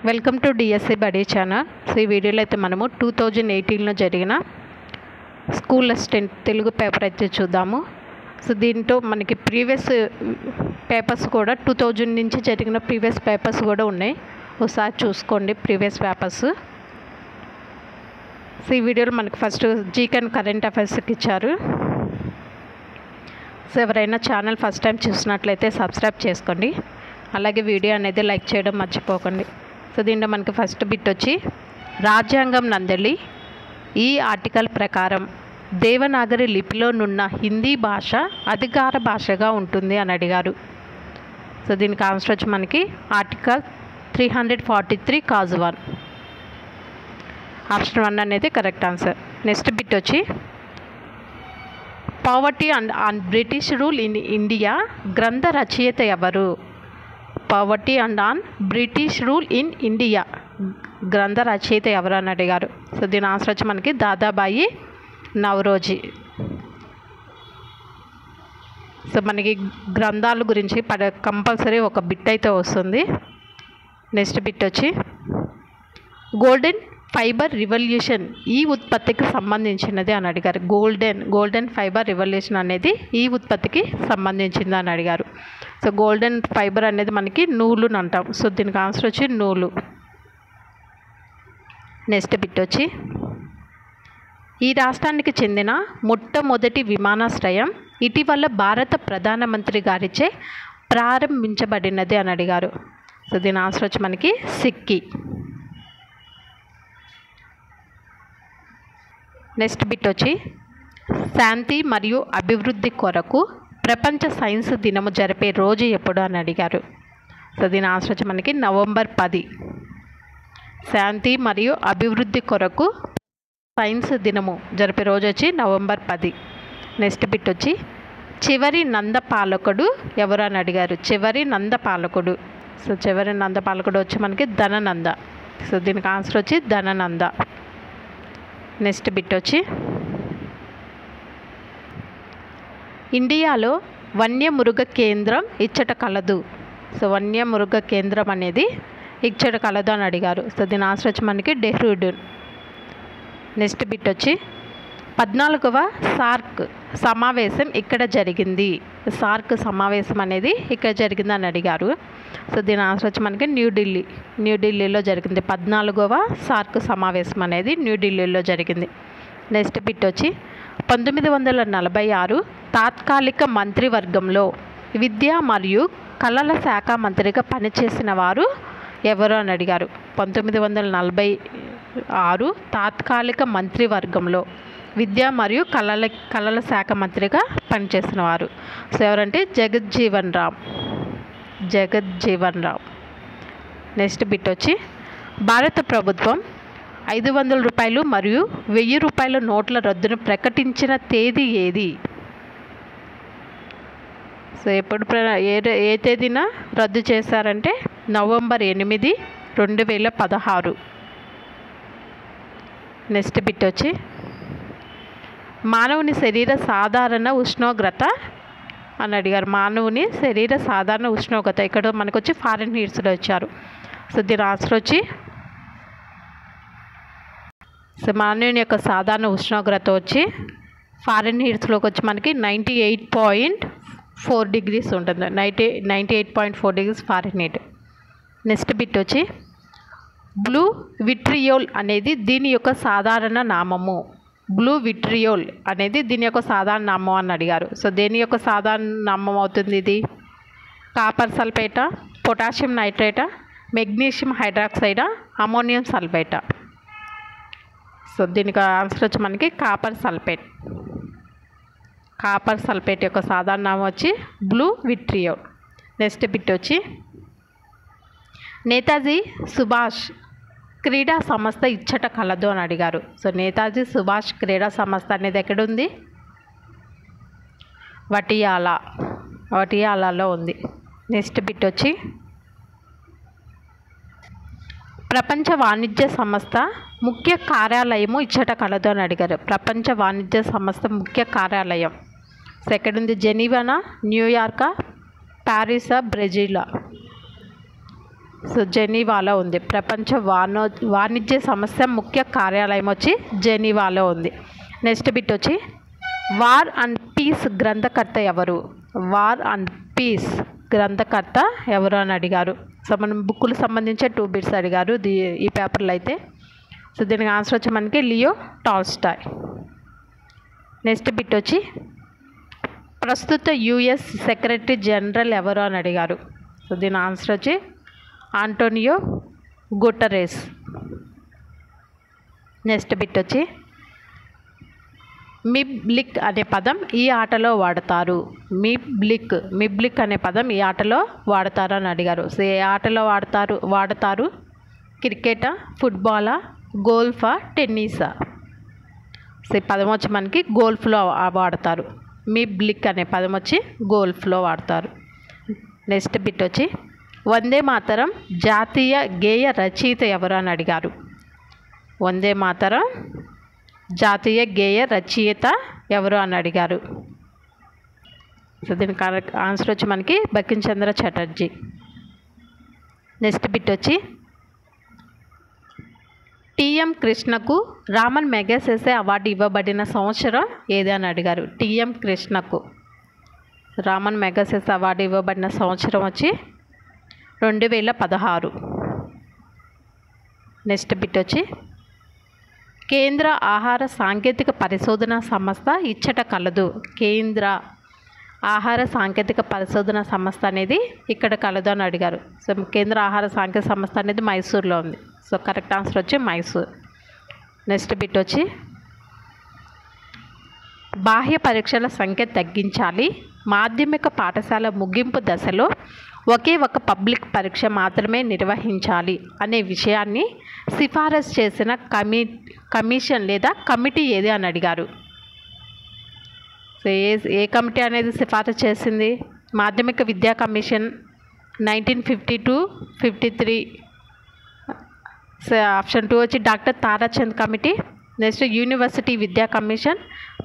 Welcome to DSC buddy channel. So ఈ వీడియోలో అయితే మనము 2018లో జరిగిన స్కూల్ అసిస్టెంట్ తెలుగు పేపర్ అయితే చూద్దాము. సో దీంట్లో మనకి ప్రీవియస్ పేపర్స్ కూడా 2000 నుంచి జరిగిన ప్రీవియస్ పేపర్స్ కూడా ఉన్నాయి. ఒకసారి చూసుకోండి ప్రీవియస్ పేపర్స్. సో ఈ వీడియోలో మనకి ఫస్ట్ జీకే అండ్ కరెంట్ అఫైర్స్కి ఇచ్చారు. సో ఎవరైనా ఛానల్ ఫస్ట్ టైం చూసినట్లయితే సబ్స్క్రైబ్ చేసుకోండి, అలాగే వీడియో అనేది లైక్ చేయడం మర్చిపోకండి. సో దీంట్లో మనకి ఫస్ట్ బిట్ వచ్చి రాజ్యాంగం నందలి ఈ ఆర్టికల్ ప్రకారం దేవనాగరి లిపిలోనున్న హిందీ భాష అధికార భాషగా ఉంటుంది అని అడిగారు. సో దీనికి ఆన్సర్ వచ్చి మనకి ఆర్టికల్ 343 clause 1 ఆప్షన్ 1 అనేది కరెక్ట్ ఆన్సర్. నెక్స్ట్ బిట్ వచ్చి poverty and British rule in India గ్రంథ రచయిత ఎవరు? Poverty and on British rule in India గ్రంథ రచయిత ఎవరు అని అడిగారు. సో దీని ఆన్సర్ వచ్చి మనకి దాదాబాయి నవరోజీ. సో మనకి గ్రంథాల గురించి కంపల్సరీ ఒక బిట్ అయితే వస్తుంది. నెక్స్ట్ బిట్ వచ్చి గోల్డెన్ ఫైబర్ రివల్యూషన్ ఈ ఉత్పత్తికి సంబంధించినది అని అడిగారు. గోల్డెన్ ఫైబర్ రివల్యూషన్ అనేది ఈ ఉత్పత్తికి సంబంధించింది అని అడిగారు. సో గోల్డెన్ ఫైబర్ అనేది మనకి నూలుని అంటాం. సో దీనికి ఆన్సర్ వచ్చి నూలు. నెక్స్ట్ బిట్ వచ్చి ఈ రాష్ట్రానికి చెందిన మొట్టమొదటి విమానాశ్రయం ఇటీవల భారత ప్రధానమంత్రి గారిచే ప్రారంభించబడినది అని అడిగారు. సో దీని ఆన్సర్ వచ్చి మనకి సిక్కి. నెక్స్ట్ బిట్ వచ్చి శాంతి మరియు అభివృద్ధి కొరకు ప్రపంచ సైన్స్ దినము జరిపే రోజు ఎప్పుడు అని అడిగారు. సో దీని ఆన్సర్ వచ్చి మనకి నవంబర్ 10. శాంతి మరియు అభివృద్ధి కొరకు సైన్స్ దినము జరిపే రోజు వచ్చి నవంబర్ 10. నెక్స్ట్ బిట్ వచ్చి చివరి నందపాలకుడు ఎవరు అని అడిగారు. చివరి నందపాలకుడు. సో చివరి నందపాలకుడు వచ్చి మనకి ధననంద. సో దీనికి ఆన్సర్ వచ్చి ధననంద. నెక్స్ట్ బిట్ వచ్చి ఇండియాలో వన్యమృగ కేంద్రం ఇచ్చట కలదు. సో వన్యమృగ కేంద్రం అనేది ఇచ్చట కలదు అని అడిగారు. సో దీని ఆన్సర్ వచ్చి మనకి డెహ్రాడూన్. నెక్స్ట్ బిట్ వచ్చి 14వ సార్క్ సమావేశం ఇక్కడ జరిగింది. సార్క్ సమావేశం అనేది ఇక్కడ జరిగింది అని అడిగారు. సో దీని ఆన్సర్ వచ్చి మనకి న్యూఢిల్లీలో జరిగింది. 14వ సార్క్ సమావేశం అనేది న్యూఢిల్లీలో జరిగింది. నెక్స్ట్ బిట్ వచ్చి 1946 తాత్కాలిక మంత్రివర్గంలో విద్య మరియు కళల శాఖ మంత్రిగా పనిచేసిన వారు ఎవరు అని అడిగారు. 1946 తాత్కాలిక మంత్రివర్గంలో విద్య మరియు కళల శాఖ మంత్రిగా పనిచేసిన వారు. సో ఎవరంటే జగజ్జీవన్ రామ్. నెక్స్ట్ బిట్ వచ్చి భారత ప్రభుత్వం 500 రూపాయలు మరియు 1000 రూపాయల నోట్ల రద్దును ప్రకటించిన తేదీ ఏది? సో ఎప్పుడు ఏ తేదీన రద్దు చేశారంటే నవంబర్ 8, 2016. నెక్స్ట్ బిట్ వచ్చి మానవుని శరీర సాధారణ ఉష్ణోగ్రత అని అడిగారు. మానవుని శరీర సాధారణ ఉష్ణోగ్రత ఇక్కడ మనకు వచ్చి ఫారెన్ హీట్స్లో ఇచ్చారు. సో దీని ఆన్సర్ వచ్చి సో మానవుని యొక్క సాధారణ ఉష్ణోగ్రత వచ్చి ఫారెన్ హీట్స్లోకి వచ్చి మనకి 98.4 degrees ఉంటుంది. 98.4 degrees foreign heat. Next bit వచ్చి బ్లూ విట్రియోల్ అనేది దీని యొక్క సాధారణ నామము. బ్లూ విట్రియోల్ అనేది దీని యొక్క సాధారణ నామం అని అడిగారు. సో దేని యొక్క సాధారణ నామం అవుతుంది ఇది? కాపర్ సల్ఫేటా, పొటాషియం నైట్రేటా, మెగ్నీషియం హైడ్రాక్సైడా, అమోనియం సల్ఫేటా? సో దీనికి ఆన్సర్ వచ్చి మనకి కాపర్ సల్ఫేట్ యొక్క సాధారణ నామం వచ్చి బ్లూ విట్రియోల్. నెక్స్ట్ బిట్ వచ్చి నేతాజీ సుభాష్ క్రీడా సంస్థ ఇచ్చట కలదు అని అడిగారు. సో నేతాజీ సుభాష్ క్రీడా సంస్థ అనేది ఎక్కడుంది? వటియాలాలో ఉంది. నెక్స్ట్ బిట్ వచ్చి ప్రపంచ వాణిజ్య సంస్థ ముఖ్య కార్యాలయము ఇచ్చట కలదు అని అడిగారు. ప్రపంచ వాణిజ్య సంస్థ ముఖ్య కార్యాలయం సో ఎక్కడుంది? జెనీవానా, న్యూయార్కా, ప్యారిసా, బ్రెజిలా? సో జెనీవాలో ఉంది. ప్రపంచ వాణిజ్య సంస్థ ముఖ్య కార్యాలయం వచ్చి జెనీవాలో ఉంది. నెక్స్ట్ బిట్ వచ్చి వార్ అండ్ పీస్ గ్రంథకర్త ఎవరు? వార్ అండ్ పీస్ గ్రంథకర్త ఎవరు అని అడిగారు. సో మనం బుక్కులకు సంబంధించే 2 బిట్స్ అడిగారు ఈ పేపర్లో అయితే. సో దీనికి ఆన్సర్ వచ్చి మనకి లియో టాల్స్టాయ్. నెక్స్ట్ బిట్ వచ్చి ప్రస్తుత యుఎస్ సెక్రటరీ జనరల్ ఎవరు అని అడిగారు. సో దీని ఆన్సర్ వచ్చి ఆంటోనియో గుటెరెస్. నెక్స్ట్ బిట్ వచ్చి మిబ్లిక్ అనే పదం ఈ ఆటలో వాడతారు. మిబ్లిక్ అనే పదం ఈ ఆటలో వాడతారు అని అడిగారు. సో ఏ ఆటలో వాడతారు? క్రికెటా, ఫుట్బాలా, గోల్ఫా, టెన్నిసా? సో ఈ పదం వచ్చి మనకి గోల్ఫ్లో వాడతారు. మిబ్లిక్ అనే పదం వచ్చి గోల్ఫ్లో వాడతారు. నెక్స్ట్ బిట్ వచ్చి వందే మాతరం జాతీయ గేయ రచయిత ఎవరు అని అడిగారు. వందే మాతరం జాతీయ గేయ రచయిత ఎవరు అని అడిగారు. సో దీనికి ఆన్సర్ వచ్చి మనకి బంకిం చంద్ర చటర్జీ. నెక్స్ట్ బిట్ వచ్చి టిఎం కృష్ణకు రామన్ మెగాసెసే అవార్డు ఇవ్వబడిన సంవత్సరం ఏది అని అడిగారు. టిఎం కృష్ణకు రామన్ మెగాసెసే అవార్డు ఇవ్వబడిన సంవత్సరం వచ్చి 2016. నెక్స్ట్ బిట్ వచ్చి కేంద్ర ఆహార సాంకేతిక పరిశోధన సంస్థ ఇచ్చట కలదు. కేంద్ర ఆహార సాంకేతిక పరిశోధన సంస్థ అనేది ఇక్కడ కలదు అని అడిగారు. సో కేంద్ర ఆహార సాంకేతిక సంస్థ అనేది మైసూర్లో ఉంది. సో కరెక్ట్ ఆన్సర్ వచ్చి మైసూర్. నెక్స్ట్ బిట్ వచ్చి బాహ్య పరీక్షల సంఖ్య తగ్గించాలి. మాధ్యమిక పాఠశాల ముగింపు దశలో ఒకే ఒక పబ్లిక్ పరీక్ష మాత్రమే నిర్వహించాలి అనే విషయాన్ని సిఫారసు చేసిన కమిషన్ లేదా కమిటీ ఏది అని అడిగారు. సో ఏ కమిటీ అనేది సిఫారసు చేసింది? మాధ్యమిక విద్యా కమిషన్ 1952-53. సో ఆప్షన్ 2 వచ్చి doctor Tarachand committee. Next university విద్యా కమిషన్,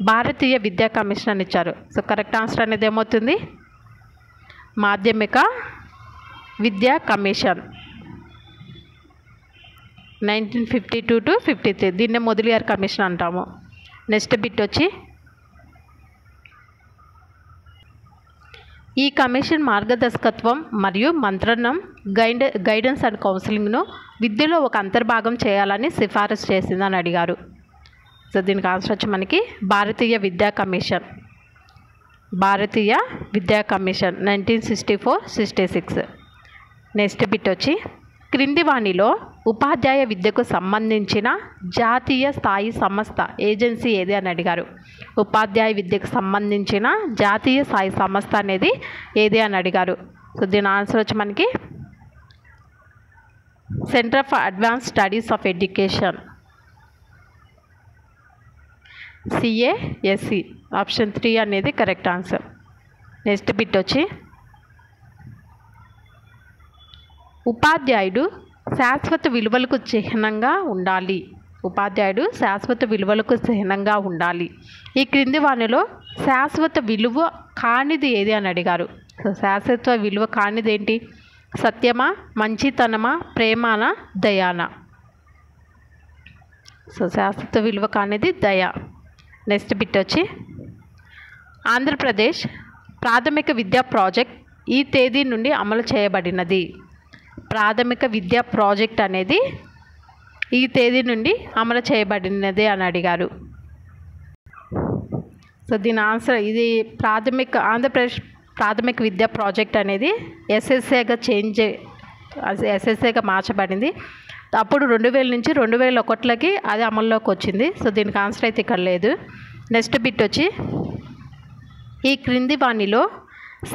భారతీయ విద్యా కమిషన్ అని ఇచ్చారు. సో కరెక్ట్ ఆన్సర్ అనేది ఏమవుతుంది? మాధ్యమిక విద్యా కమిషన్ 1952-53. దీన్నే మొదలియార్ కమిషన్ అంటాము. నెక్స్ట్ బిట్ వచ్చి ఈ కమిషన్ మార్గదర్శకత్వం మరియు మంత్రణం గైడెన్స్ అండ్ కౌన్సిలింగ్ను విద్యలో ఒక అంతర్భాగం చేయాలని సిఫారసు చేసిందని అడిగారు. సో దీనికి ఆన్సర్ వచ్చి మనకి భారతీయ విద్యా కమిషన్. భారతీయ విద్యా కమిషన్ 1964-66. నెక్స్ట్ బిట్ వచ్చి క్రింది వాణిలో ఉపాధ్యాయ విద్యకు సంబంధించిన జాతీయ స్థాయి సంస్థ ఏజెన్సీ ఏది అని అడిగారు. ఉపాధ్యాయ విద్యకు సంబంధించిన జాతీయ స్థాయి సంస్థ అనేది ఏది అని అడిగారు. సో దీని ఆన్సర్ వచ్చి మనకి centre for advance studies of education, CASE. Option 3 అనేది కరెక్ట్ ఆన్సర్. నెక్స్ట్ బిట్ వచ్చి ఉపాధ్యాయుడు శాశ్వత విలువలకు చిహ్నంగా ఉండాలి. ఉపాధ్యాయుడు శాశ్వత విలువలకు చిహ్నంగా ఉండాలి. ఈ క్రింది వానిలో శాశ్వత విలువ కానిది ఏది అని అడిగారు. సో శాశ్వత విలువ కానిది ఏంటి? సత్యమా, మంచితనమా, ప్రేమానా, దయానా? సో శాశ్వత విలువ కానిది దయ. నెక్స్ట్ బిట్ వచ్చి ఆంధ్రప్రదేశ్ ప్రాథమిక విద్యా ప్రాజెక్ట్ ఈ తేదీ నుండి అమలు చేయబడినది. ప్రాథమిక విద్యా ప్రాజెక్ట్ అనేది ఈ తేదీ నుండి అమలు చేయబడినది అని అడిగారు. సో దీని ఆన్సర్ ఇది ఆంధ్రప్రదేశ్ ప్రాథమిక విద్యా ప్రాజెక్ట్ అనేది ఎస్ఎస్ఏగా మార్చబడింది. అప్పుడు 2000 నుంచి 2001 అది అమల్లోకి వచ్చింది. సో దీనికి ఆన్సర్ అయితే ఇక్కడ లేదు. నెక్స్ట్ బిట్ వచ్చి ఈ క్రింది వాణిలో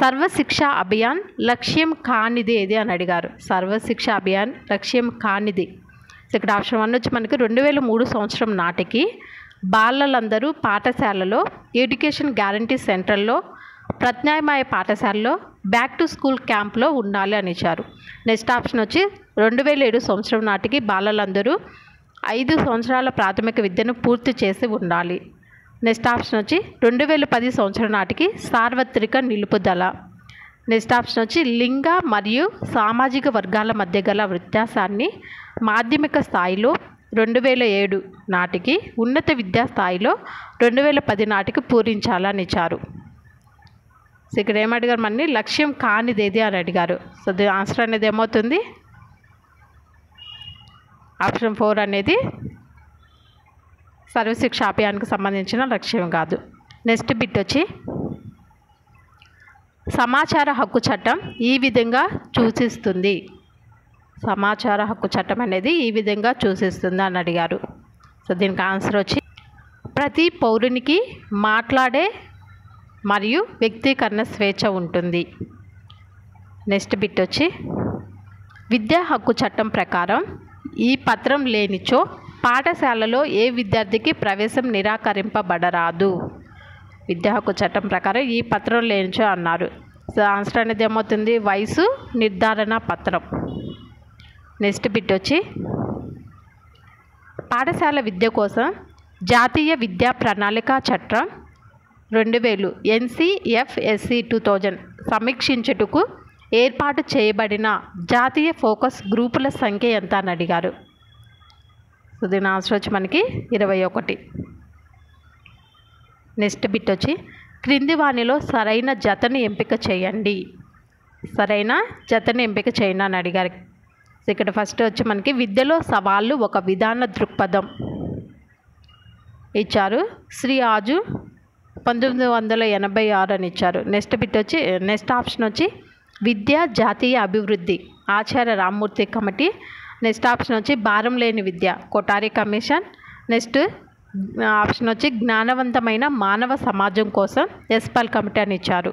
సర్వశిక్ష అభియాన్ లక్ష్యం కానిది ఏది అని అడిగారు. సర్వశిక్ష అభియాన్ లక్ష్యం కానిది. సో ఇక్కడ ఆప్షన్ 1 వచ్చి మనకి 2003 సంవత్సరం నాటికి బాలలందరూ పాఠశాలలో, ఎడ్యుకేషన్ గ్యారంటీ సెంటర్లో, ప్రత్యామ్నాయ పాఠశాలలో, బ్యాక్ టు స్కూల్ క్యాంప్లో ఉండాలి అని ఇచ్చారు. నెక్స్ట్ ఆప్షన్ వచ్చి 2007 సంవత్సరం నాటికి బాలలందరూ 5 సంవత్సరాల ప్రాథమిక విద్యను పూర్తి చేసి ఉండాలి. నెక్స్ట్ ఆప్షన్ వచ్చి 2010 సంవత్సరం నాటికి సార్వత్రిక నిలుపుదల. నెక్స్ట్ ఆప్షన్ వచ్చి లింగ మరియు సామాజిక వర్గాల మధ్య గల వ్యత్యాసాన్ని మాధ్యమిక స్థాయిలో 2007 నాటికి, ఉన్నత విద్యా స్థాయిలో 2010 నాటికి పూరించాలని ఇచ్చారు. సో ఇక్కడ ఏమడిగారు మనని, లక్ష్యం కానిదేది అని అడిగారు. సో దీని ఆన్సర్ అనేది ఏమవుతుంది, ఆప్షన్ 4 అనేది సర్వశిక్ష అభియాన్కి సంబంధించిన లక్ష్యం కాదు. నెక్స్ట్ బిట్ వచ్చి సమాచార హక్కు చట్టం ఈ విధంగా సూచిస్తుంది. సమాచార హక్కు చట్టం అనేది ఈ విధంగా సూచిస్తుంది అని అడిగారు. సో దీనికి ఆన్సర్ వచ్చి ప్రతి పౌరునికి మాట్లాడే మరియు వ్యక్తీకరణ స్వేచ్ఛ ఉంటుంది. నెక్స్ట్ బిట్ వచ్చి విద్యా హక్కు చట్టం ప్రకారం ఈ పత్రం లేనిచో పాఠశాలలో ఏ విద్యార్థికి ప్రవేశం నిరాకరింపబడరాదు. విద్యా హక్కు చట్టం ప్రకారం ఈ పత్రం లేనిచో అన్నారు. సో ఆన్సర్ అనేది ఏమవుతుంది, వయసు నిర్ధారణ పత్రం. నెక్స్ట్ బిట్ వచ్చి పాఠశాల విద్య కోసం జాతీయ విద్యా ప్రణాళిక చట్టం 2000 NCFSE 2000 సమీక్షించుటకు ఏర్పాటు చేయబడిన జాతీయ ఫోకస్ గ్రూపుల సంఖ్య ఎంత అని అడిగారు. సో దీని ఆన్సర్ వచ్చి మనకి 21. నెక్స్ట్ బిట్ వచ్చి క్రింది వానిలో సరైన జతని ఎంపిక చేయండి. సరైన జతని ఎంపిక చేయండి అని అడిగారు. ఇక్కడ ఫస్ట్ వచ్చి మనకి విద్యలో సవాళ్ళు ఒక విధాన దృక్పథం ఇచ్చారు. శ్రీ ఆజు 1986 అని ఇచ్చారు. నెక్స్ట్ బిట్ వచ్చి నెక్స్ట్ ఆప్షన్ వచ్చి విద్య జాతీయ అభివృద్ధి ఆచార్య రామ్మూర్తి కమిటీ. నెక్స్ట్ ఆప్షన్ వచ్చి భారం లేని విద్య కొఠారి కమిషన్. నెక్స్ట్ ఆప్షన్ వచ్చి జ్ఞానవంతమైన మానవ సమాజం కోసం ఎస్పాల్ కమిటీ అని ఇచ్చారు.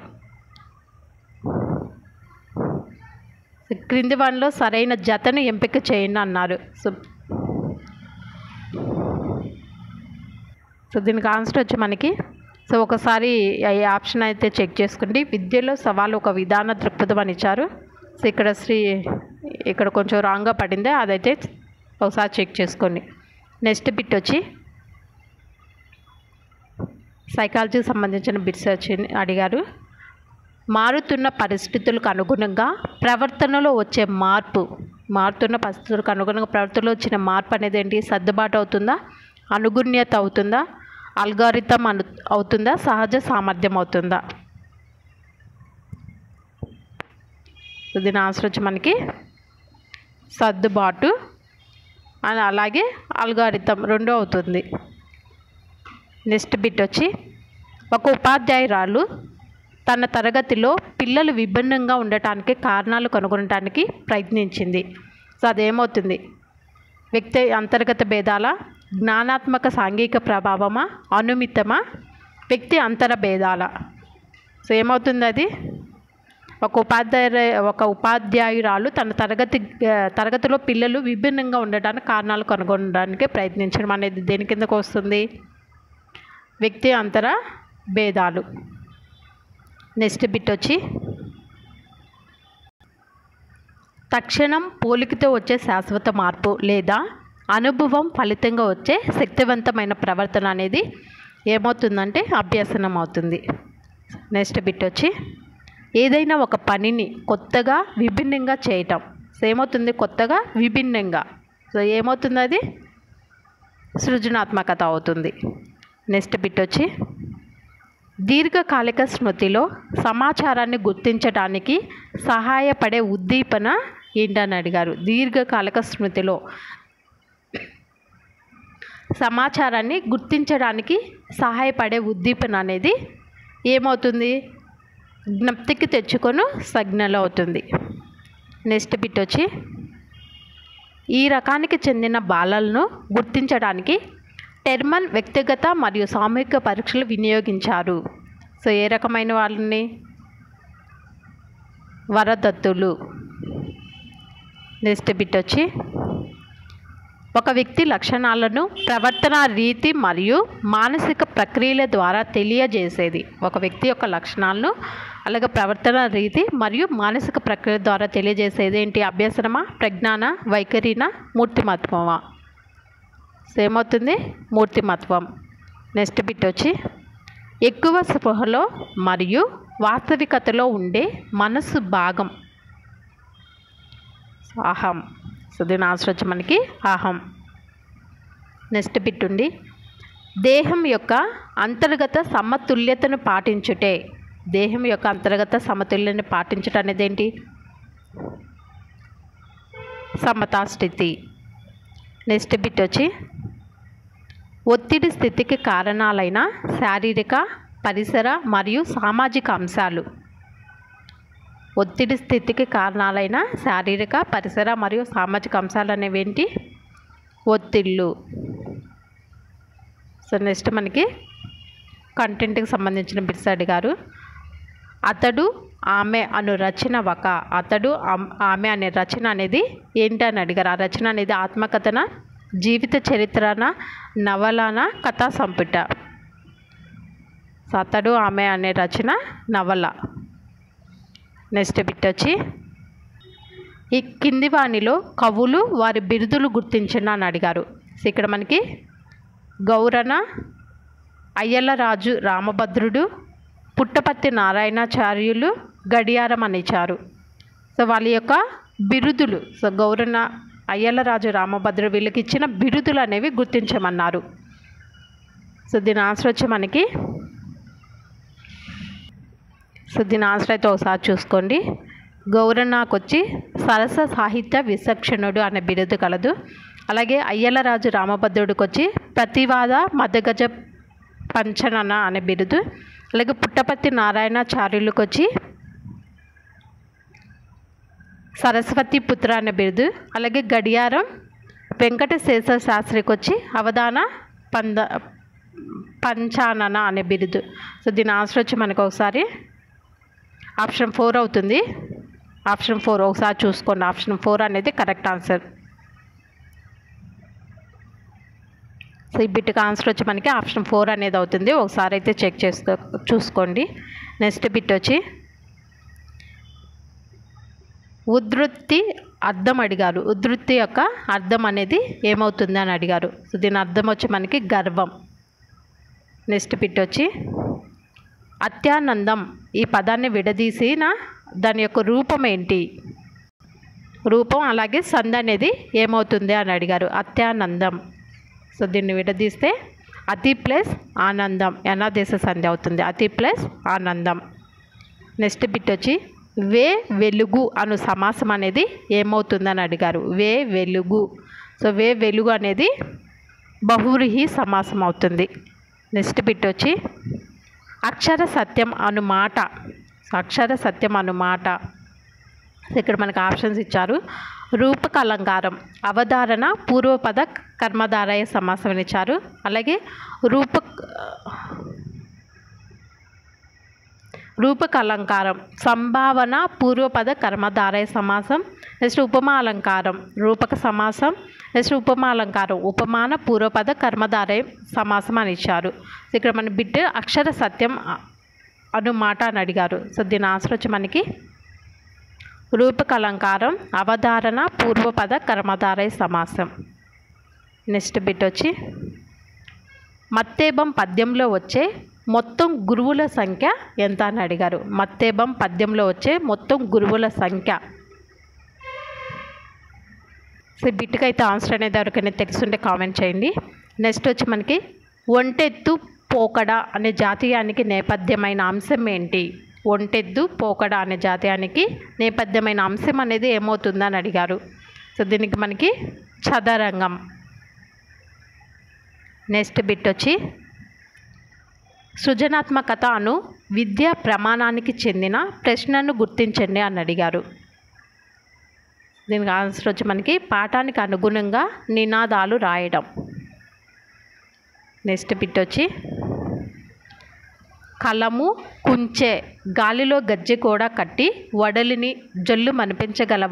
క్రింది వానిలో సరైన జతను ఎంపిక చేయండి అన్నారు. సో దీనికి ఆన్సర్ వచ్చి మనకి, సో ఒకసారి ఈ ఆప్షన్ అయితే చెక్ చేసుకోండి. విద్యలో సవాలు ఒక విధాన దృక్పథం అని ఇచ్చారు. సో ఇక్కడ కొంచెం రాంగ్గా పడిందే, అదైతే ఒకసారి చెక్ చేసుకోండి. నెక్స్ట్ బిట్ వచ్చి సైకాలజీకి సంబంధించిన బిట్స్ వచ్చి అడిగారు. మారుతున్న పరిస్థితులకు అనుగుణంగా ప్రవర్తనలో వచ్చే మార్పు, మారుతున్న పరిస్థితులకు అనుగుణంగా ప్రవర్తనలో వచ్చిన మార్పు అనేది ఏంటి, సర్దుబాటు అవుతుందా, అనుగుణ్యత అవుతుందా, అల్గారిథం అవుతుందా, సహజ సామర్థ్యం అవుతుందా. దీని ఆన్సర్ వచ్చి మనకి సర్దుబాటు అని అలాగే అల్గారిథం రెండు అవుతుంది. నెక్స్ట్ బిట్ వచ్చి ఒక ఉపాధ్యాయురాలు తన తరగతిలో పిల్లలు విభిన్నంగా ఉండటానికి కారణాలు కనుగొనడానికి ప్రయత్నించింది. సో అదేమవుతుంది, వ్యక్తి అంతర్గత భేదాల, జ్ఞానాత్మక సాంఘిక ప్రభావమా, అనుమితమా, వ్యక్తి అంతర భేదాల. సో ఏమవుతుంది అది, ఒక ఉపాధ్యాయురాలు తన తరగతిలో పిల్లలు విభిన్నంగా ఉండటానికి కారణాలు కనుగొనడానికి ప్రయత్నించడం అనేది దేని కిందకు వస్తుంది, వ్యక్తి అంతర భేదాలు. నెక్స్ట్ బిట్ వచ్చి తక్షణం పోలికతో వచ్చే శాశ్వత మార్పు లేదా అనుభవం ఫలితంగా వచ్చే శక్తివంతమైన ప్రవర్తన అనేది ఏమవుతుందంటే అభ్యసనం అవుతుంది. నెక్స్ట్ బిట్ వచ్చి ఏదైనా ఒక పనిని కొత్తగా విభిన్నంగా చేయటం. సో ఏమవుతుంది, కొత్తగా విభిన్నంగా. సో ఏమవుతుంది అది సృజనాత్మకత అవుతుంది. నెక్స్ట్ బిట్ వచ్చి దీర్ఘకాలిక స్మృతిలో సమాచారాన్ని గుర్తించడానికి సహాయపడే ఉద్దీపన ఏంటని అడిగారు. దీర్ఘకాలిక స్మృతిలో సమాచారాన్ని గుర్తించడానికి సహాయపడే ఉద్దీపన అనేది ఏమవుతుంది, జ్ఞప్తికి తెచ్చుకొని సంజ్ఞలు అవుతుంది. నెక్స్ట్ బిట్ వచ్చి ఈ రకానికి చెందిన బాలలను గుర్తించడానికి టెర్మన్ వ్యక్తిగత మరియు సామూహిక పరీక్షలు వినియోగించారు. సో ఏ రకమైన వాళ్ళని, వరదత్తులు. నెక్స్ట్ బిట్ వచ్చి ఒక వ్యక్తి లక్షణాలను ప్రవర్తన రీతి మరియు మానసిక ప్రక్రియల ద్వారా తెలియజేసేది. ఒక వ్యక్తి యొక్క లక్షణాలను అలాగే ప్రవర్తన రీతి మరియు మానసిక ప్రక్రియ ద్వారా తెలియజేసేది ఏంటి, అభ్యసనమా, ప్రజ్ఞాన, వైఖరినా, మూర్తిమత్వమా. సేమ్ అవుతుంది మూర్తిమత్వం. నెక్స్ట్ బిట్ వచ్చి ఎక్కువ స్పృహలో మరియు వాస్తవికతలో ఉండే మనసు భాగం అహం. సో దీని ఆన్సర్ వచ్చి మనకి అహం. నెక్స్ట్ బిట్ ఉంది, దేహం యొక్క అంతర్గత సమతుల్యతను పాటించుటే. దేహం యొక్క అంతర్గత సమతుల్యతను పాటించటం అనేది ఏంటి? సమతా స్థితి. నెక్స్ట్ బిట్ వచ్చి, ఒత్తిడి స్థితికి కారణాలైన శారీరక, పరిసర మరియు సామాజిక అంశాలు. ఒత్తిడి స్థితికి కారణాలైన శారీరక, పరిసర మరియు సామాజిక అంశాలు అనేవి ఏంటి? ఒత్తిళ్ళు. సో నెక్స్ట్ మనకి కంటెంట్కి సంబంధించిన బిట్స్ అడిగారు. అతడు ఆమె అను రచన ఒక. అతడు ఆమె అనే రచన అనేది ఏంటి అని అడిగారు. ఆ రచన అనేది ఆత్మకథన, జీవిత చరిత్రన, నవలన, కథా సంపుట. సో అతడు ఆమె అనే రచన నవల. నెక్స్ట్ బిట్ వచ్చి, ఈ కింది వానిలో కవులు వారి బిరుదులు గుర్తించిన అని అడిగారు. సో ఇక్కడ మనకి గౌరన, అయ్యలరాజు రామభద్రుడు, పుట్టపర్తి నారాయణాచార్యులు, గడియారం అని ఇచ్చారు. సో వాళ్ళ యొక్క బిరుదులు, సో గౌరన, అయ్యలరాజు రామభద్రుడు వీళ్ళకి ఇచ్చిన బిరుదులు అనేవి గుర్తించమన్నారు. సో దీని ఆన్సర్ వచ్చి మనకి, సో దీని ఆన్సర్ అయితే ఒకసారి చూసుకోండి. గౌరన్నకు వచ్చి సరస సాహిత్య విచక్షణుడు అనే బిరుదు కలదు. అలాగే అయ్యలరాజు రామభద్రుడికి వచ్చి ప్రతివాద మదగజ పంచనన అనే బిరుదు. అలాగే పుట్టపర్తి నారాయణాచార్యులకు వచ్చి సరస్వతి పుత్ర అనే బిరుదు. అలాగే గడియారం వెంకటశేష శాస్త్రికి వచ్చి అవధాన పంచానన అనే బిరుదు. సో దీని ఆన్సర్ వచ్చి మనకు ఒకసారి ఆప్షన్ 4 అవుతుంది. ఆప్షన్ 4 ఒకసారి చూసుకోండి. ఆప్షన్ 4 అనేది కరెక్ట్ ఆన్సర్. సో ఈ బిట్కి ఆన్సర్ వచ్చి మనకి ఆప్షన్ 4 అనేది అవుతుంది. ఒకసారి అయితే చెక్ చూసుకోండి. నెక్స్ట్ బిట్ వచ్చి, ఉద్ధృతి అర్థం అడిగారు. ఉద్ధృతి యొక్క అర్థం అనేది ఏమవుతుంది అని అడిగారు. సో దీని అర్థం వచ్చి మనకి గర్వం. నెక్స్ట్ బిట్ వచ్చి, అత్యానందం ఈ పదాన్ని విడదీసిన దాని యొక్క రూపం ఏంటి? రూపం అలాగే సంధి అనేది ఏమవుతుంది అని అడిగారు. అత్యానందం. సో దీన్ని విడదీస్తే అతి ప్లస్ ఆనందం యనాదేశ సంధి అవుతుంది. అతి ప్లస్ ఆనందం. నెక్స్ట్ బిట్ వచ్చి, వే వెలుగు అను సమాసం అనేది ఏమవుతుందని అడిగారు. వే వెలుగు. సో వే వెలుగు అనేది బహువ్రీహి సమాసం అవుతుంది. నెక్స్ట్ బిట్ వచ్చి, అక్షర సత్యం అను మాట. అక్షర సత్యం అను మాట. ఇక్కడ మనకు ఆప్షన్స్ ఇచ్చారు. రూపక అలంకారం, అవధారణ, పూర్వపద కర్మధారయ సమాసం అని ఇచ్చారు. అలాగే రూపక అలంకారం, సంభావన, పూర్వపద కర్మధారయ సమాసం. నెక్స్ట్ ఉపమా అలంకారం, రూపక సమాసం. నెక్స్ట్ ఉపమా అలంకారం, ఉపమాన, పూర్వపద కర్మధారయ సమాసం అని ఇచ్చారు. ఇక్కడ మన బిట్ అక్షర సత్యం అను మాట అని అడిగారు. సో దీని ఆన్సర్ వచ్చి మనకి రూపక అలంకారం, అవధారణ, పూర్వపద కర్మధారయ సమాసం. నెక్స్ట్ బిట్ వచ్చి, మత్తేబం పద్యంలో వచ్చే మొత్తం గురువుల సంఖ్య ఎంత అని అడిగారు. మత్తేబం పద్యంలో వచ్చే మొత్తం గురువుల సంఖ్య. సో బిట్కి అయితే ఆన్సర్ అనేది ఎవరికైనా తెలుసుంటే కామెంట్ చేయండి. నెక్స్ట్ వచ్చి మనకి ఒంటెత్తు పోకడ అనే జాతీయానికి నేపథ్యమైన అంశం ఏంటి? ఒంటెద్దు పోకడ అనే జాతీయానికి నేపథ్యమైన అంశం అనేది ఏమవుతుందని అడిగారు. సో దీనికి మనకి చదరంగం. నెక్స్ట్ బిట్ వచ్చి, సృజనాత్మకత అను విద్యా ప్రమాణానికి చెందిన ప్రశ్నను గుర్తించండి అని అడిగారు. దీనికి ఆన్సర్ వచ్చి మనకి పాఠానికి అనుగుణంగా నినాదాలు రాయడం. నెక్స్ట్ బిట్ వచ్చి, కలము, కుంచె, గాలిలో గజ్జె కూడా కట్టి వడలిని జల్లు మనిపించగల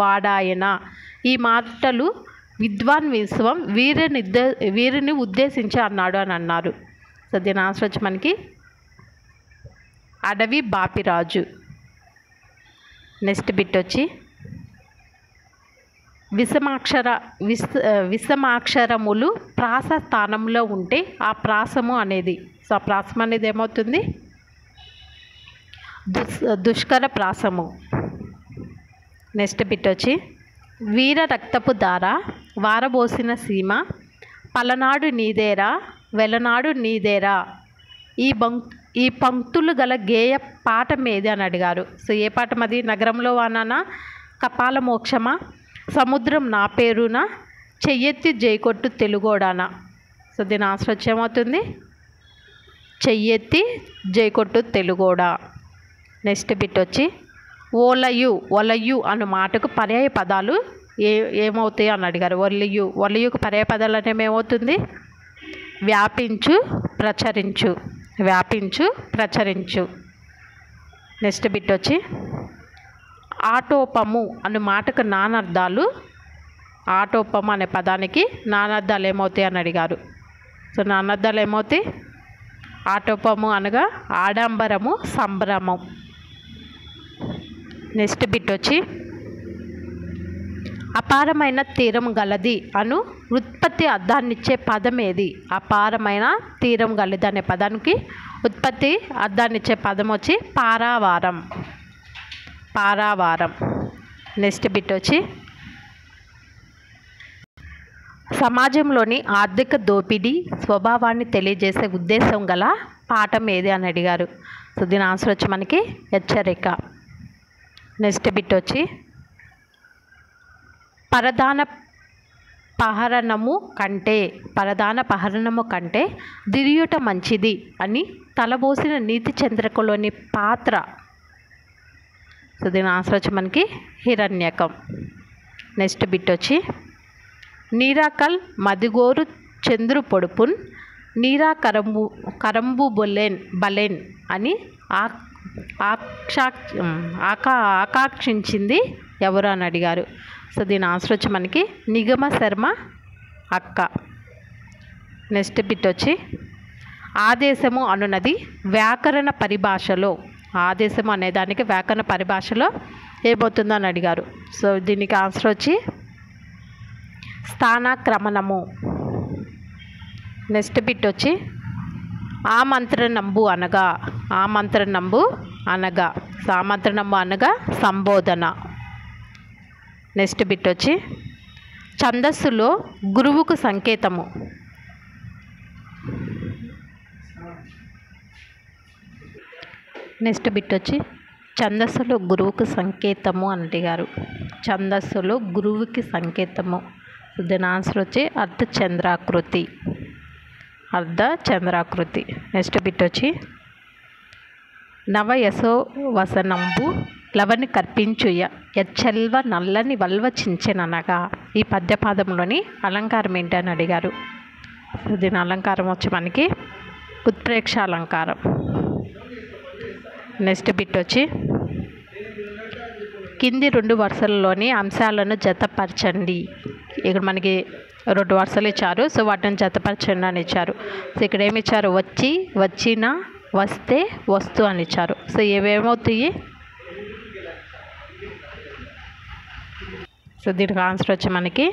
వాడాయన. ఈ మాటలు విద్వాన్ విశ్వం వీరిని ఉద్దేశించి అన్నాడు అని అన్నారు. సో దీని ఆన్సర్ వచ్చి మనకి అడవి బాపిరాజు. నెక్స్ట్ బిట్ వచ్చి, విషమాక్షరములు ప్రాస స్థానంలో ఉంటే ఆ ప్రాసము అనేది సో ఆ ప్రాసం అనేది ఏమవుతుంది? దుష్కర ప్రాసము. నెక్స్ట్ బిట్ వచ్చి వీర రక్తపు దార వారబోసిన సీమ పలనాడు నీదేరా వెలనాడు నీదేరా ఈ పంక్తులు గల గేయ పాఠం ఏది అని అడిగారు. సో ఏ పాఠం అది? నగరంలో వాననా, కపాల మోక్షమా, సముద్రం నా పేరున, చెయ్యెత్తి జైకొట్టు తెలుగోడానా. సో దీని ఆన్సర్ వచ్చి ఏమవుతుంది? చెయ్యెత్తి జైకొట్టు తెలుగోడా. నెక్స్ట్ బిట్ వచ్చి ఒలయు అను మాటకు పర్యాయ పదాలు ఏమవుతాయి అని అడిగారు. ఒలయుకు పర్యాయ పదాలు అనేవి ఏమవుతుంది? వ్యాపించు, ప్రచరించు. వ్యాపించు, ప్రచరించు. నెక్స్ట్ బిట్ వచ్చి ఆటోపము అను మాటకు నానార్థాలు, ఆటోపము అనే పదానికి నానార్థాలు ఏమవుతాయి అని అడిగారు. సో నానార్థాలు ఏమవుతాయి? ఆటోపము అనగా ఆడంబరము, సంభ్రమం. నెక్స్ట్ బిట్ వచ్చి అపారమైన తీరం గలది అను ఉత్పత్తి అర్థాన్నిచ్చే పదం ఏది? అపారమైన తీరం గలది అనే పదానికి ఉత్పత్తి అర్థాన్నిచ్చే పదం వచ్చి పారావారం. పారావారం. నెక్స్ట్ బిట్ వచ్చి సమాజంలోని ఆర్థిక దోపిడీ స్వభావాన్ని తెలియజేసే ఉద్దేశం గల పాఠం ఏది అని అడిగారు. సో దీని ఆన్సర్ వచ్చి మనకి హెచ్చరిక. నెక్స్ట్ బిట్ వచ్చి పరదాన పహరణము కంటే దిరియుట మంచిది అని తలబోసిన నీతి చంద్రికలోని పాత్ర. సో దీని ఆన్సర్ వచ్చి మనకి హిరణ్యకం. నెక్స్ట్ బిట్ వచ్చి నీరాకల్ మదిగోరు చంద్రు పొడుపున్ నీరా కరంబు బలెన్ అని ఆకాంక్షించింది ఎవరు అని అడిగారు. సో దీని ఆన్సర్ వచ్చి మనకి నిగమ శర్మ అక్క. నెక్స్ట్ బిట్ వచ్చి ఆదేశము అనున్నది వ్యాకరణ పరిభాషలో, ఆదేశము అనేదానికి వ్యాకరణ పరిభాషలో ఏమవుతుందో అని అడిగారు. సో దీనికి ఆన్సర్ వచ్చి స్థానక్రమణము. నెక్స్ట్ బిట్ వచ్చి ఆమంత్రణంబు అనగా సామంత్రణంబు అనగా సంబోధన. నెక్స్ట్ బిట్ వచ్చి ఛందస్సులో గురువుకు సంకేతము. నెక్స్ట్ బిట్ వచ్చి ఛందస్సులో గురువుకు సంకేతము అని అడిగారు. ఛందస్సులో గురువుకి సంకేతము. దీని ఆన్సర్ వచ్చి అర్ధచంద్రాకృతి. నెక్స్ట్ బిట్ వచ్చి నవయసో వసనంబు లవని కర్పించుయ ఎచ్చెల్వ నల్లని వల్వ చించెననగా ఈ పద్యపాదంలోని అలంకారం ఏంటి అని అడిగారు. దీని అలంకారం వచ్చి మనకి ఉత్ప్రేక్ష అలంకారం. నెక్స్ట్ బిట్ వచ్చి కింది 2 వరుసలలోని అంశాలను జతపరచండి. ఇక్కడ మనకి 2 వరుసలు ఇచ్చారు. సో వాటిని జతపరచండి అని ఇచ్చారు. సో ఇక్కడ ఏమి ఇచ్చారు? వచ్చి, వచ్చిన, వస్తే, వస్తు అని ఇచ్చారు. సో ఏమవుతాయి? సో దీనికి ఆన్సర్ వచ్చి మనకి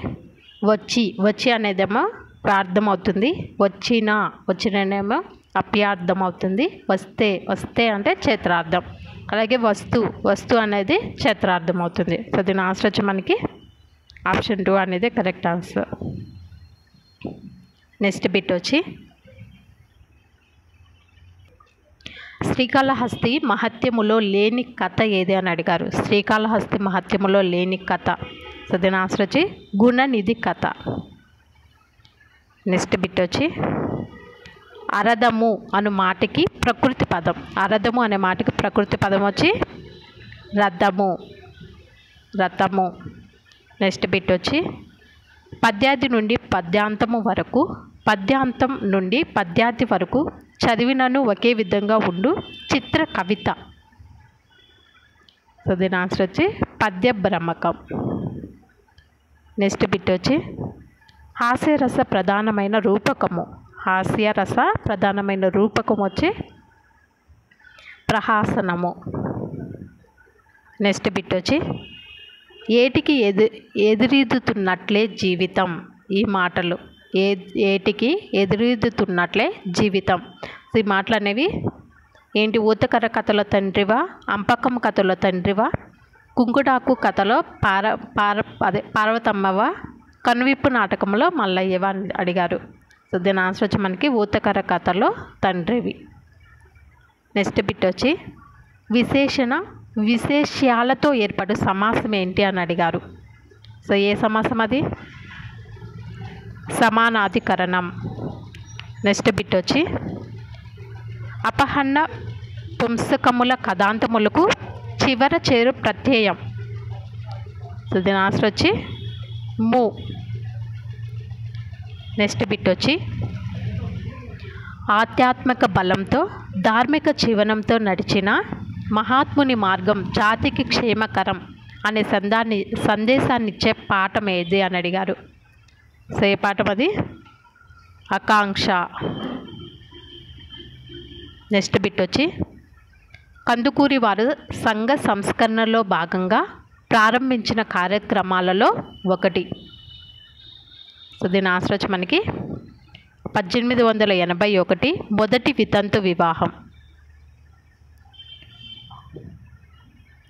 వచ్చి అనేదేమో ప్రార్థం అవుతుంది, వచ్చినేమో అప్యార్థం అవుతుంది, వస్తే అంటే క్షేత్రార్థం, అలాగే వస్తు అనేది క్షేత్రార్థం అవుతుంది. సో దీని ఆన్సర్ వచ్చి మనకి ఆప్షన్ 2 అనేది కరెక్ట్ ఆన్సర్. నెక్స్ట్ బిట్ వచ్చి శ్రీకాళహస్తి మహత్యములో లేని కథ ఏది అని అడిగారు. శ్రీకాళహస్తి మహత్యములో లేని కథ. సో దీని ఆన్సర్ వచ్చి గుణనిధి కథ. నెక్స్ట్ బిట్ వచ్చి అరదము అను మాటకి ప్రకృతి పదం. అరదము అనే మాటకి ప్రకృతి పదం వచ్చి రథము. నెక్స్ట్ బిట్ వచ్చి పద్యాది నుండి పద్యాంతము వరకు, పద్యాంతం నుండి పద్యాది వరకు చదివినను ఒకే విధంగా ఉండు చిత్ర కవిత. సో దీని ఆన్సర్ వచ్చి పద్యభ్రమకం. నెక్స్ట్ బిట్ వచ్చి హాస్యరస ప్రధానమైన రూపకం వచ్చి ప్రహాసనము. నెక్స్ట్ బిట్ వచ్చి ఏటికి ఎదురీదుతున్నట్లే జీవితం. ఈ మాటలు ఏటికి ఎదురీదుతున్నట్లే జీవితం. ఈ మాటలు అనేవి ఏంటి? ఊతకర్ర కథలో తండ్రివా, అంపకం కథలో తండ్రివా, కుంకుడాకు కథలో పార్వతమ్మవా, కనువిప్పు నాటకంలో మల్లయ్యవా అని అడిగారు. సో దీని ఆన్సర్ వచ్చి మనకి ఊతకర్ర కథలో తండ్రివి. నెక్స్ట్ బిట్ వచ్చి విశేష్యాలతో ఏర్పడు సమాసం ఏంటి అని అడిగారు. సో ఏ సమాసం అది? సమానాధికరణం. నెక్స్ట్ బిట్ వచ్చి అపహన్న పుంసకముల కథాంతములకు చివర చేరు ప్రత్యయం. సో దీని ఆన్సర్ వచ్చి ము. నెక్స్ట్ బిట్ వచ్చి ఆధ్యాత్మిక బలంతో ధార్మిక జీవనంతో నడిచిన మహాత్ముని మార్గం జాతికి క్షేమకరం అనే సందేశాన్ని ఇచ్చే పాఠం ఏది అని అడిగారు. సో ఏ పాఠం అది? ఆకాంక్ష. నెక్స్ట్ బిట్ వచ్చి కందుకూరి వారు సంఘ సంస్కరణలో భాగంగా ప్రారంభించిన కార్యక్రమాలలో ఒకటి. సో దీని ఆన్సర్ వచ్చి మనకి 1881 మొదటి వితంతు వివాహం.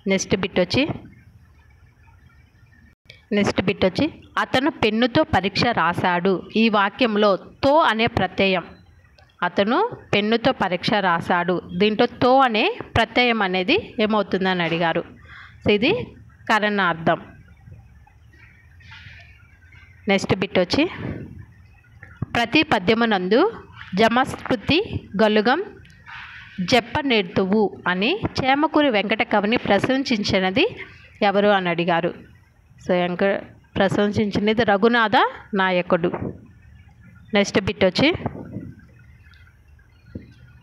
నెక్స్ట్ బిట్ వచ్చి అతను పెన్నుతో పరీక్ష రాశాడు. ఈ వాక్యంలో తో అనే ప్రత్యయం. అతను పెన్నుతో పరీక్ష రాశాడు, దీంట్లో తో అనే ప్రత్యయం అనేది ఏమవుతుందని అడిగారు. సో ఇది కరణార్థం. నెక్స్ట్ బిట్ వచ్చి ప్రతి పద్యమునందు జమస్కృతి గలుగం జప్పనేర్తువు అని చేమకూరి వెంకట కవిని ప్రశంసించినది ఎవరు అని అడిగారు. సో ప్రశంసించినది రఘునాథ నాయకుడు. నెక్స్ట్ బిట్ వచ్చి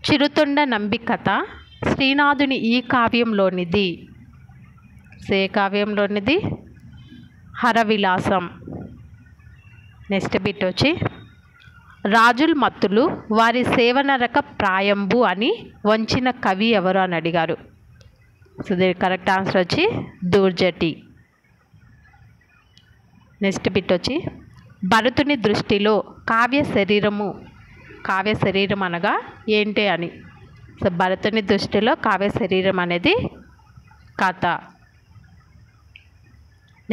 చిరుతొండ నంబి కథ శ్రీనాథుని ఈ కావ్యంలోనిది. సో ఏ కావ్యంలోనిది? హరవిలాసం. నెక్స్ట్ బిట్ వచ్చి రాజుల్ మత్తులు వారి సేవనరక ప్రాయంబు అని వంచిన కవి ఎవరు అని అడిగారు. సో దీని కరెక్ట్ ఆన్సర్ వచ్చి దూర్జటి. నెక్స్ట్ బిట్ వచ్చి భరతుని దృష్టిలో కావ్య శరీరం అనగా ఏంటి అని. సో భరతుని దృష్టిలో కావ్య శరీరం అనేది కథ.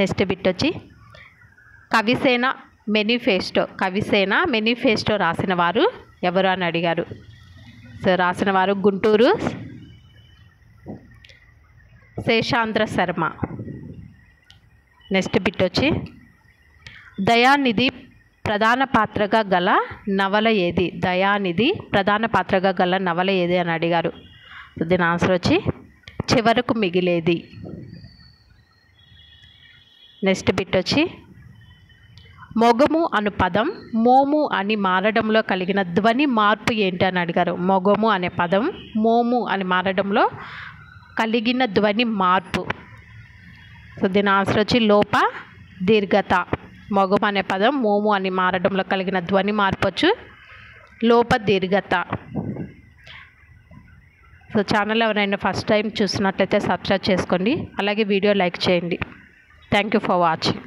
నెక్స్ట్ బిట్ వచ్చి కవిసేన మేనిఫెస్టో రాసిన వారు ఎవరు అని అడిగారు. సో రాసిన వారు గుంటూరు శేషాంధ్ర శర్మ. నెక్స్ట్ బిట్ వచ్చి దయానిధి ప్రధాన పాత్రగా గల నవల ఏది? దయానిధి ప్రధాన పాత్రగా గల నవల ఏది అని అడిగారు. సో దీని ఆన్సర్ వచ్చి చివరకు మిగిలేది. నెక్స్ట్ బిట్ వచ్చి మొగము అను పదం మోము అని మారడంలో కలిగిన ధ్వని మార్పు ఏంటి అని అడిగారు. మొగము అనే పదం మోము అని మారడంలో కలిగిన ధ్వని మార్పు. సో దీని ఆన్సర్ వచ్చి లోప దీర్ఘత. మొగము అనే పదం మోము అని మారడంలో కలిగిన ధ్వని మార్పు వచ్చు లోప దీర్ఘత. సో ఛానల్ ఎవరైనా ఫస్ట్ టైం చూసినట్లయితే సబ్స్క్రైబ్ చేసుకోండి, అలాగే వీడియో లైక్ చేయండి. Thank you for watching.